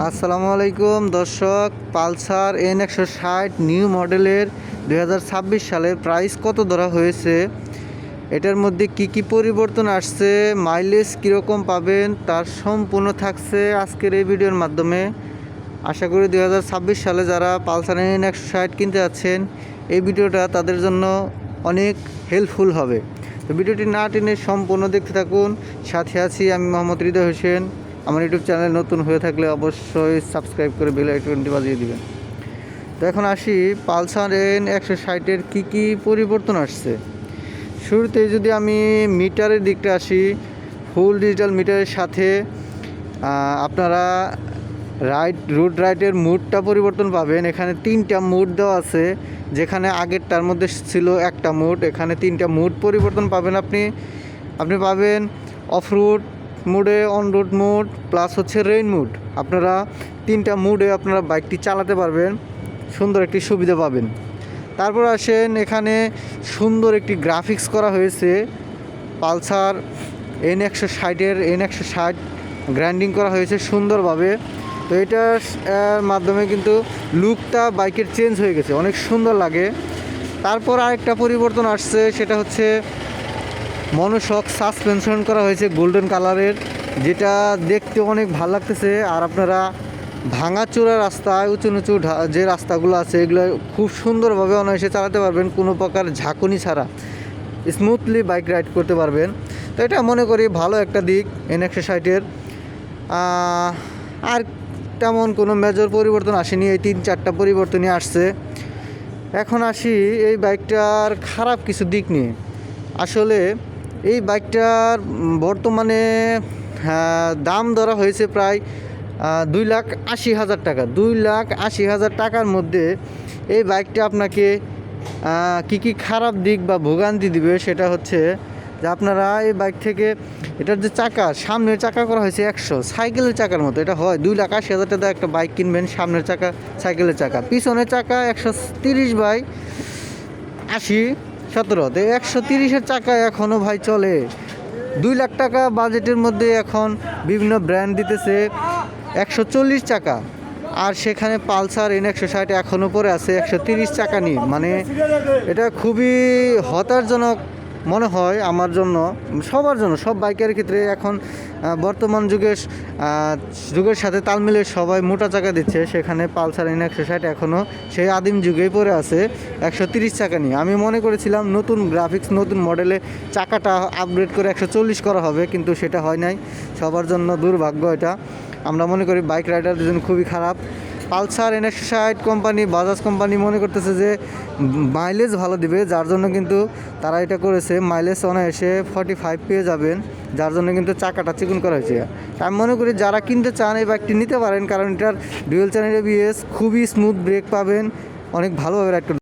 আসসালামু আলাইকুম দর্শক, পালসার N160 নিউ মডেলের 2026 সালের প্রাইস কত ধরা হয়েছে, এটার মধ্যে কি কি পরিবর্তন আসছে, মাইলেজ কীরকম পাবেন তার সম্পূর্ণ থাকছে আজকের এই ভিডিওর মাধ্যমে। আশা করি 2026 সালে যারা পালসার N160 কিনতে যাচ্ছেন এই ভিডিওটা তাদের জন্য অনেক হেল্পফুল হবে। তো ভিডিওটি না টেনে সম্পূর্ণ দেখতে থাকুন। সাথে আছি আমি মোহাম্মদ হৃদয় হোসেন। আমার ইউটিউব চ্যানেল নতুন হয়ে থাকলে অবশ্যই সাবস্ক্রাইব করে বেল আইকনটি বাজিয়ে দিবেন। তো এখন আসি পালসার N160-এর কী কী পরিবর্তন আসছে। শুরুতে যদি আমি মিটারের দিকটা আসি, ফুল ডিজিটাল মিটারের সাথে আপনারা রুট রাইটের মুডটা পরিবর্তন পাবেন। এখানে 3টা মুড দেওয়া আছে, যেখানে আগেরটার মধ্যে ছিল একটা মুড, এখানে 3টা মুড পরিবর্তন পাবেন। আপনি পাবেন অফ রুট মুডে, অন রুট মুড প্লাস হচ্ছে রেইন মুড। আপনারা 3টা মুডে আপনারা বাইকটি চালাতে পারবেন, সুন্দর একটি সুবিধা পাবেন। তারপর আসেন, এখানে সুন্দর একটি গ্রাফিক্স করা হয়েছে পালসার N160-এর N160 গ্র্যান্ডিং করা হয়েছে সুন্দরভাবে। তো এটার মাধ্যমে কিন্তু লুকটা বাইকের চেঞ্জ হয়ে গেছে, অনেক সুন্দর লাগে। তারপর আরেকটা পরিবর্তন আসছে, সেটা হচ্ছে মনোশক সাসপেনশন করা হয়েছে গোল্ডেন কালারের, যেটা দেখতে অনেক ভালো লাগতেছে। আর আপনারা ভাঙাচোরা রাস্তায় উঁচু নিচু যে রাস্তাগুলো আছে এগুলো খুব সুন্দরভাবে অনায়াসে চালাতে পারবেন, কোনো প্রকার ঝাঁকুনি ছাড়া স্মুথলি বাইক রাইড করতে পারবেন। তো এটা মনে করি ভালো একটা দিক N160-এর। আর তেমন কোনো মেজর পরিবর্তন আসেনি, এই 3-4টা পরিবর্তনই আসছে। এখন আসি এই বাইকটার খারাপ কিছু দিক নিয়ে। আসলে এই বাইকটার বর্তমানে দাম ধরা হয়েছে প্রায় 2,80,000 টাকা। 2,80,000 টাকার মধ্যে এই বাইকটা আপনাকে কি কি খারাপ দিক বা ভোগান্তি দিবে, সেটা হচ্ছে যে আপনারা এই বাইক থেকে এটার যে চাকা, সামনের চাকা করা হয়েছে 100, সাইকেলের চাকার মতো। এটা হয় 2,80,000 টাকা একটা বাইক কিনবেন, সামনের চাকা সাইকেলের চাকা, পিছনের চাকা 130/80/17। তো 130-এর চাকা এখনও ভাই চলে। 2 লাখ টাকা বাজেটের মধ্যে এখন বিভিন্ন ব্র্যান্ড দিতেছে 140 চাকা, আর সেখানে পালসার N160 এখনও পরে আছে 130 চাকা নিয়ে। মানে এটা খুবই হতাশজনক মনে হয় আমার জন্য, সবার জন্য, সব বাইকের ক্ষেত্রে। এখন বর্তমান যুগের সাথে তাল মিলিয়ে সবাই মোটা চাকা দিচ্ছে, সেখানে পালসার N160 এখনও সেই আদিম যুগেই পড়ে আছে 130 চাকা নিয়ে। আমি মনে করেছিলাম নতুন গ্রাফিক্স, নতুন মডেলে চাকাটা আপগ্রেড করে 140 করা হবে, কিন্তু সেটা হয় নাই। সবার জন্য দুর্ভাগ্য এটা। আমরা মনে করি বাইক রাইডারদের জন্য খুবই খারাপ। Pulsar N160 company, Bajaj company মনে করতেছে যে মাইলেজ ভালো দিবে, যার জন্য কিন্তু তারা এটা করেছে। মাইলেজ অনায়াসে 45 পেয়ে যাবেন, যার জন্য কিন্তু চাকাটা চিকন করা হয়েছে। আমি মনে করি যারা কিনতে চান এই বাইকটি নিতে পারেন, কারণ এটার ডুয়েল চ্যানেল ABS, খুবই স্মুথ ব্রেক পাবেন, অনেক ভালোভাবে রাইড